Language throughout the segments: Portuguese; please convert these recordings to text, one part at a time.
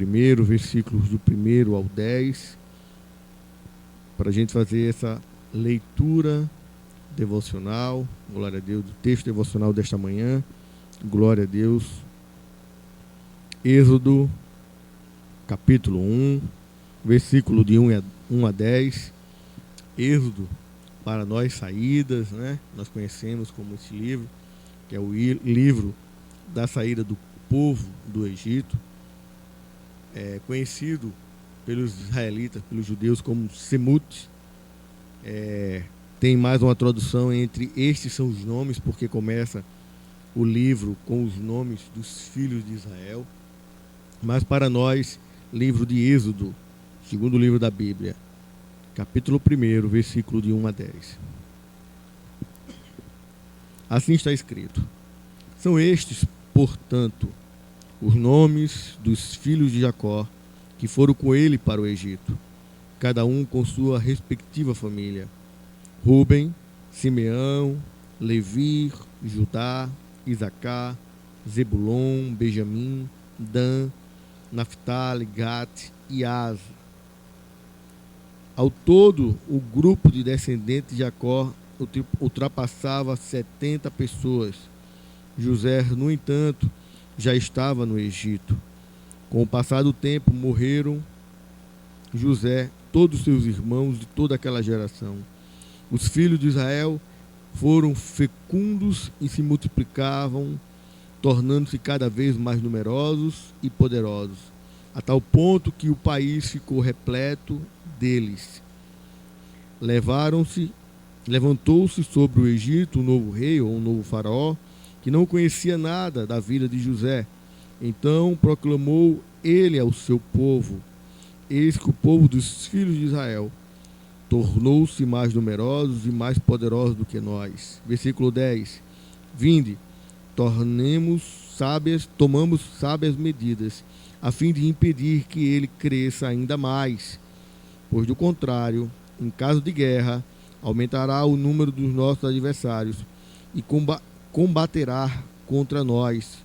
1, versículos do 1 ao 10, para a gente fazer essa leitura devocional. Glória a Deus, do texto devocional desta manhã. Glória a Deus. Êxodo, capítulo 1, versículo de 1 a 10. Êxodo, para nós, saídas, né? Nós conhecemos como esse livro, que é o livro da saída do povo do Egito, conhecido pelos israelitas, pelos judeus, como Semut. Tem mais uma tradução entre estes são os nomes, porque começa o livro com os nomes dos filhos de Israel. Mas para nós, livro de Êxodo, segundo livro da Bíblia, capítulo 1, versículo de 1 a 10. Assim está escrito: são estes, portanto, os nomes dos filhos de Jacó, que foram com ele para o Egito, cada um com sua respectiva família: Rúben, Simeão, Levi, Judá, Isacar, Zebulon, Benjamim, Dan, Naftali, Gate e Asa. Ao todo, o grupo de descendentes de Jacó ultrapassava 70 pessoas. José, no entanto, já estava no Egito. Com o passar do tempo, morreram José, todos os seus irmãos de toda aquela geração. Os filhos de Israel foram fecundos e se multiplicavam, tornando-se cada vez mais numerosos e poderosos, a tal ponto que o país ficou repleto deles. Levantou-se sobre o Egito um novo rei, ou um novo faraó, que não conhecia nada da vida de José. Então proclamou ele ao seu povo: eis que o povo dos filhos de Israel tornou-se mais numerosos e mais poderosos do que nós. Versículo 10. Vinde, tomamos sábias medidas, a fim de impedir que ele cresça ainda mais. Pois, do contrário, em caso de guerra, aumentará o número dos nossos adversários e combaterá contra nós,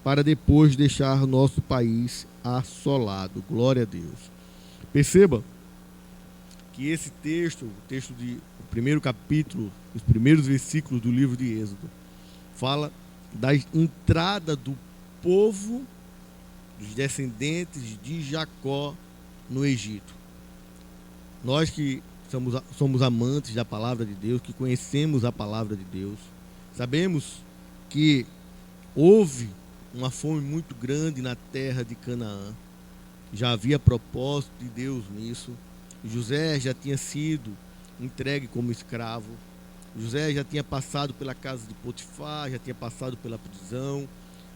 para depois deixar nosso país assolado. Glória a Deus. Perceba que esse texto, o primeiro capítulo, os primeiros versículos do livro de Êxodo, fala da entrada do povo, dos descendentes de Jacó no Egito. Nós que somos amantes da palavra de Deus, que conhecemos a palavra de Deus, sabemos que houve uma fome muito grande na terra de Canaã. Já havia propósito de Deus nisso. José já tinha sido entregue como escravo. José já tinha passado pela casa de Potifar, já tinha passado pela prisão,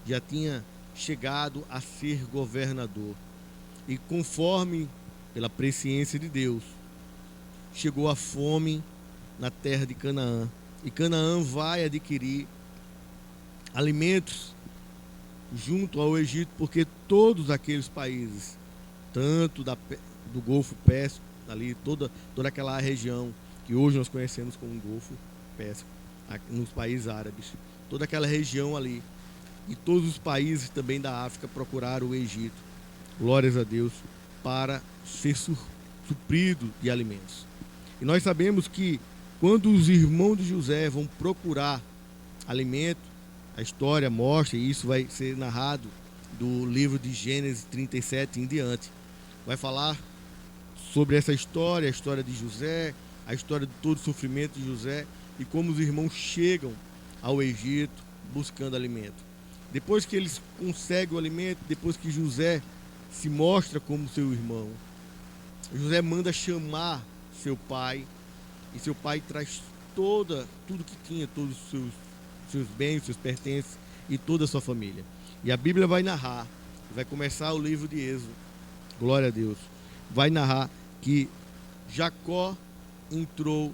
já tinha chegado a ser governador. E conforme, pela presciência de Deus, chegou a fome na terra de Canaã. E Canaã vai adquirir alimentos junto ao Egito, porque todos aqueles países, tanto do Golfo Pérsico, ali toda aquela região que hoje nós conhecemos como Golfo Pérsico, nos países árabes, toda aquela região ali, e todos os países também da África procuraram o Egito, glórias a Deus, para ser suprido de alimentos. E nós sabemos que quando os irmãos de José vão procurar alimento, a história mostra, e isso vai ser narrado do livro de Gênesis 37 em diante, vai falar sobre essa história, a história de José, a história de todo o sofrimento de José e como os irmãos chegam ao Egito buscando alimento. Depois que eles conseguem o alimento, depois que José se mostra como seu irmão, José manda chamar seu pai, e seu pai traz tudo que tinha, todos os seus bens, seus pertences e toda a sua família. E a Bíblia vai narrar, vai começar o livro de Êxodo, glória a Deus, vai narrar que Jacó entrou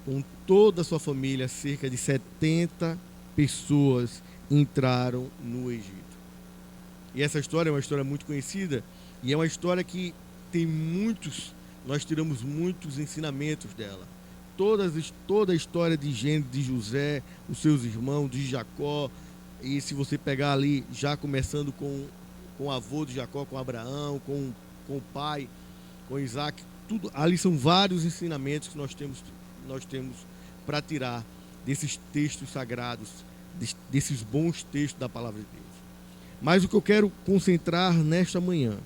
com toda a sua família, cerca de 70 pessoas entraram no Egito. E essa história é uma história muito conhecida e é uma história que nós tiramos muitos ensinamentos dela. Toda a história de Gênesis, de José, os seus irmãos, de Jacó, E se você pegar ali, já começando com o avô de Jacó, com Abraão, com o pai, com Isaac, tudo ali são vários ensinamentos que nós temos para tirar desses textos sagrados, desses bons textos da palavra de Deus. Mas o que eu quero concentrar nesta manhã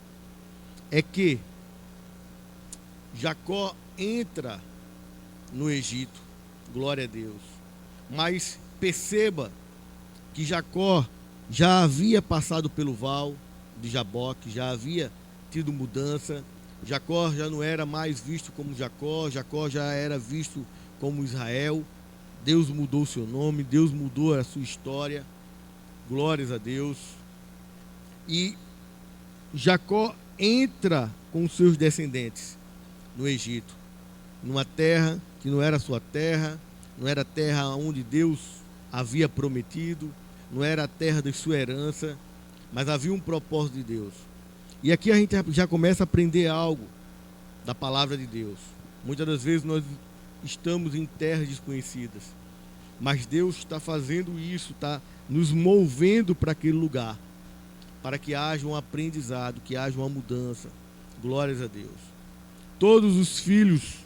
é que Jacó entra no Egito, glória a Deus, mas perceba que Jacó já havia passado pelo val de Jaboque, já havia tido mudança. Jacó já não era mais visto como Jacó, Jacó já era visto como Israel. Deus mudou o seu nome, Deus mudou a sua história, glórias a Deus. E Jacó entra com os seus descendentes no Egito, numa terra que não era sua terra, não era a terra onde Deus havia prometido, não era a terra da sua herança, mas havia um propósito de Deus. E aqui a gente já começa a aprender algo da palavra de Deus. Muitas das vezes nós estamos em terras desconhecidas, mas Deus está fazendo isso, está nos movendo para aquele lugar, para que haja um aprendizado, que haja uma mudança. Glórias a Deus. Todos os filhos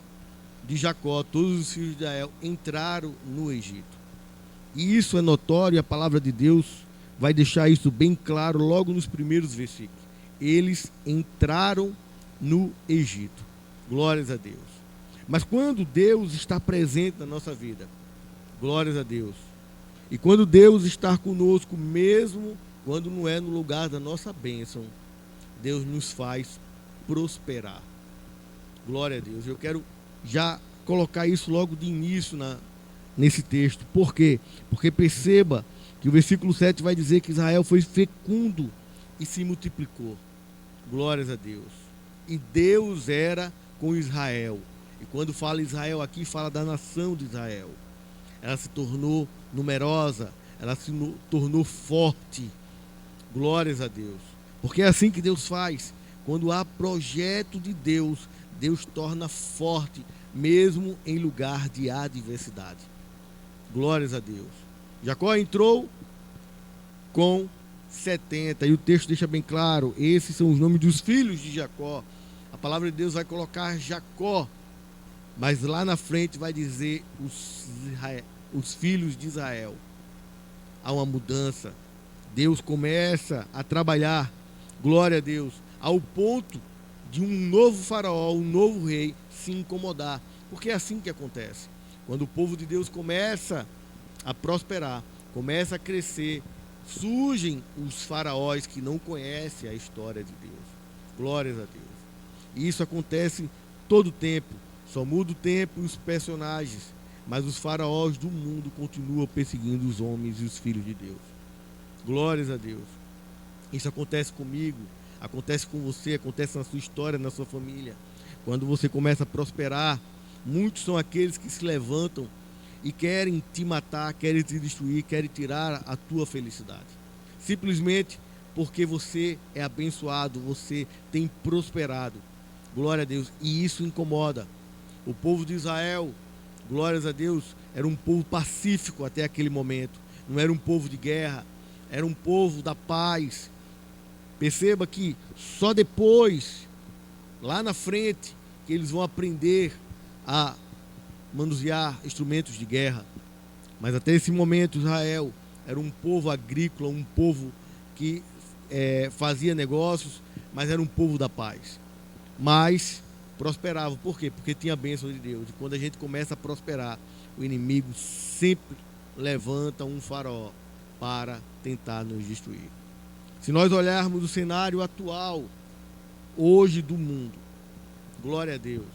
de Jacó, todos os filhos de Israel entraram no Egito. E isso é notório, a palavra de Deus vai deixar isso bem claro logo nos primeiros versículos. Eles entraram no Egito. Glórias a Deus. Mas quando Deus está presente na nossa vida, glórias a Deus. E quando Deus está conosco, mesmo quando não é no lugar da nossa bênção, Deus nos faz prosperar. Glória a Deus. Eu quero já colocar isso logo de início nesse texto. Por quê? Porque perceba que o versículo 7 vai dizer que Israel foi fecundo e se multiplicou. Glórias a Deus. E Deus era com Israel. E quando fala Israel aqui, fala da nação de Israel. Ela se tornou numerosa, ela se tornou forte. Glórias a Deus. Porque é assim que Deus faz. Quando há projeto de Deus, Deus torna forte, mesmo em lugar de adversidade. Glórias a Deus. Jacó entrou com 70, e o texto deixa bem claro, esses são os nomes dos filhos de Jacó. A palavra de Deus vai colocar Jacó, mas lá na frente vai dizer os filhos de Israel. Há uma mudança. Deus começa a trabalhar, glória a Deus, ao ponto de um novo faraó, um novo rei se incomodar. Porque é assim que acontece. Quando o povo de Deus começa a prosperar, começa a crescer, surgem os faraós que não conhecem a história de Deus. Glórias a Deus. E isso acontece todo o tempo. Só muda o tempo e os personagens, mas os faraós do mundo continuam perseguindo os homens e os filhos de Deus. Glórias a Deus. Isso acontece comigo, acontece com você, acontece na sua história, na sua família. Quando você começa a prosperar, muitos são aqueles que se levantam e querem te matar, querem te destruir, querem tirar a tua felicidade. Simplesmente porque você é abençoado, você tem prosperado. Glória a Deus. E isso incomoda. O povo de Israel, glórias a Deus, era um povo pacífico até aquele momento. Não era um povo de guerra, era um povo da paz. Perceba que só depois, lá na frente, que eles vão aprender a manusear instrumentos de guerra. Mas até esse momento Israel era um povo agrícola, um povo que fazia negócios, mas era um povo da paz. Mas prosperava. Por quê? Porque tinha a bênção de Deus. E quando a gente começa a prosperar, o inimigo sempre levanta um faraó para tentar nos destruir. Se nós olharmos o cenário atual, hoje do mundo, glória a Deus,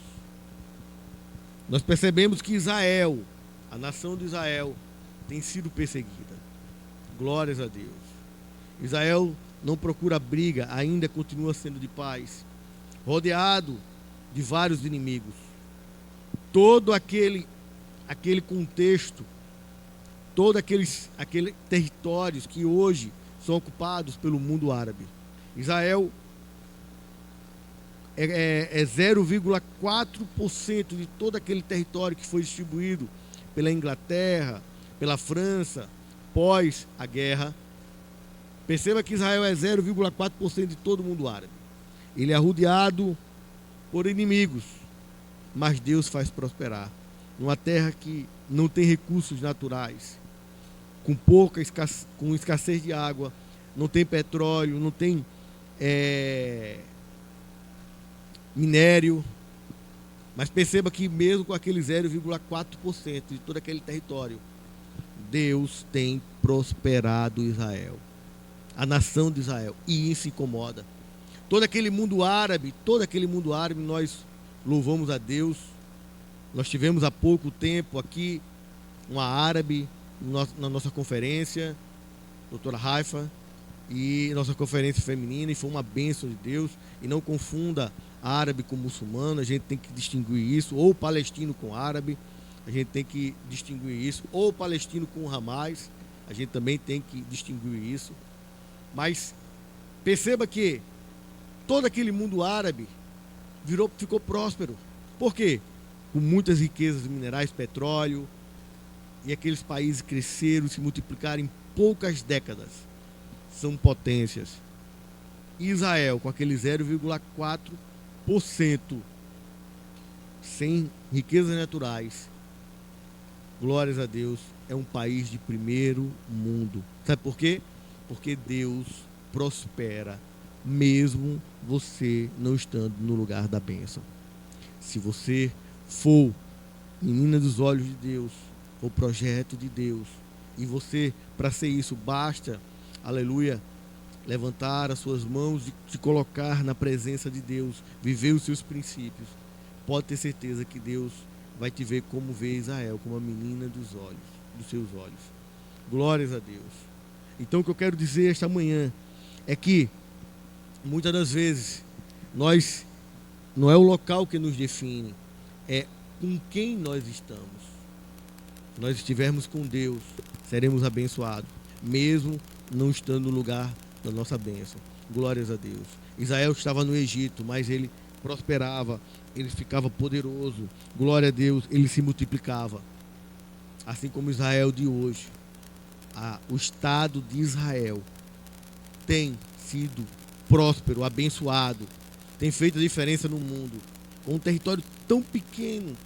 nós percebemos que Israel, a nação de Israel, tem sido perseguida. Glórias a Deus. Israel não procura briga, ainda continua sendo de paz, rodeado de vários inimigos. Todo aquele contexto, todos aqueles territórios que hoje são ocupados pelo mundo árabe. Israel é 0,4% de todo aquele território que foi distribuído pela Inglaterra, pela França, pós a guerra. Perceba que Israel é 0,4% de todo o mundo árabe. Ele é rodeado por inimigos, mas Deus faz prosperar. Numa terra que não tem recursos naturais, com escassez de água, não tem petróleo, não tem minério. Mas perceba que mesmo com aquele 0,4% de todo aquele território, Deus tem prosperado Israel, a nação de Israel, e isso incomoda. Todo aquele mundo árabe, nós louvamos a Deus. Nós tivemos há pouco tempo aqui uma árabe na nossa conferência, doutora Haifa, e nossa conferência feminina, e foi uma bênção de Deus. E não confunda árabe com muçulmano, a gente tem que distinguir isso, ou palestino com árabe, a gente tem que distinguir isso, ou palestino com Hamas, a gente também tem que distinguir isso. Mas perceba que todo aquele mundo árabe ficou próspero. Por quê? Com muitas riquezas minerais, petróleo, e aqueles países cresceram, se multiplicaram em poucas décadas. São potências. Israel, com aquele 0,4%, sem riquezas naturais, glórias a Deus, é um país de primeiro mundo. Sabe por quê? Porque Deus prospera, mesmo você não estando no lugar da bênção. Se você for menina dos olhos de Deus, o projeto de Deus, e você, para ser isso, basta, aleluia, levantar as suas mãos e se colocar na presença de Deus, viver os seus princípios, pode ter certeza que Deus vai te ver como vê Israel, como a menina dos seus olhos. Glórias a Deus. Então o que eu quero dizer esta manhã é que muitas das vezes não é o local que nos define, é com quem nós estamos. Se nós estivermos com Deus, seremos abençoados, mesmo não estando no lugar da nossa bênção. Glórias a Deus. Israel estava no Egito, mas ele prosperava, ele ficava poderoso. Glória a Deus, ele se multiplicava. Assim como Israel de hoje, o Estado de Israel tem sido próspero, abençoado, tem feito a diferença no mundo, com um território tão pequeno,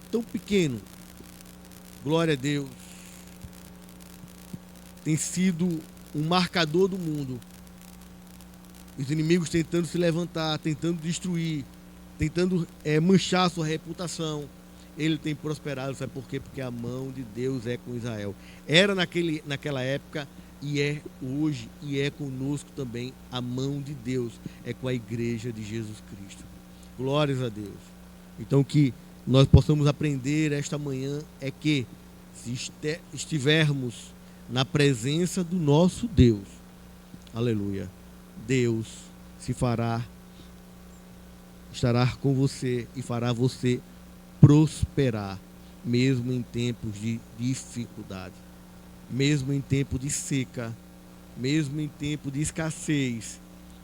glória a Deus, tem sido um marcador do mundo. Os inimigos tentando se levantar, tentando destruir, tentando manchar a sua reputação. Ele tem prosperado, sabe por quê? Porque a mão de Deus é com Israel. Era naquela época, e é hoje, e é conosco também. A mão de Deus é com a igreja de Jesus Cristo. Glórias a Deus. Então que nós possamos aprender esta manhã é que se estivermos na presença do nosso Deus, aleluia, Deus estará com você e fará você prosperar, mesmo em tempos de dificuldade, mesmo em tempo de seca, mesmo em tempo de escassez.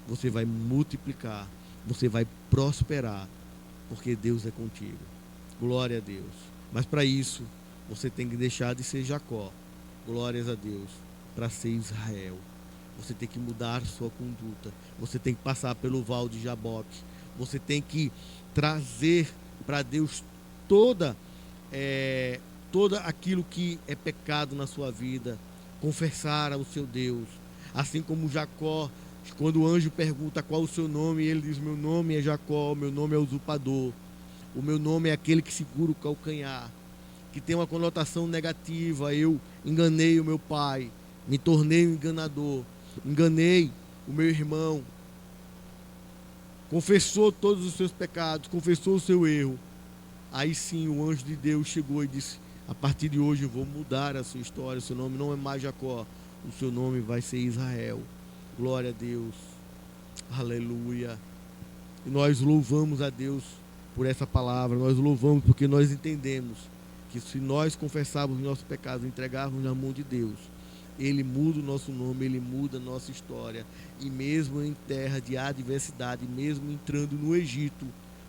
Você vai multiplicar, você vai prosperar, porque Deus é contigo. Glória a Deus. Mas para isso, você tem que deixar de ser Jacó, glórias a Deus, para ser Israel. Você tem que mudar sua conduta, você tem que passar pelo val de Jaboque, você tem que trazer para Deus toda aquilo que é pecado na sua vida, confessar ao seu Deus. Assim como Jacó, quando o anjo pergunta qual o seu nome, ele diz: meu nome é Jacó, meu nome é usurpador, o meu nome é aquele que segura o calcanhar, que tem uma conotação negativa. Eu enganei o meu pai, me tornei um enganador, enganei o meu irmão. Confessou todos os seus pecados, confessou o seu erro. Aí sim o anjo de Deus chegou e disse: a partir de hoje eu vou mudar a sua história, o seu nome não é mais Jacó, o seu nome vai ser Israel. Glória a Deus, aleluia. E nós louvamos a Deus por essa palavra, nós louvamos porque nós entendemos que se nós confessarmos os nossos pecados, entregarmos na mão de Deus, Ele muda o nosso nome, Ele muda a nossa história. E mesmo em terra de adversidade, mesmo entrando no Egito,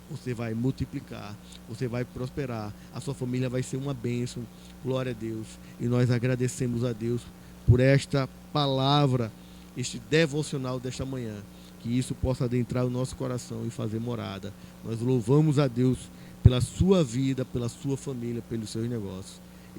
você vai multiplicar, você vai prosperar, a sua família vai ser uma bênção. Glória a Deus. E nós agradecemos a Deus por esta palavra, este devocional desta manhã. Que isso possa adentrar o nosso coração e fazer morada. Nós louvamos a Deus pela sua vida, pela sua família, pelos seus negócios.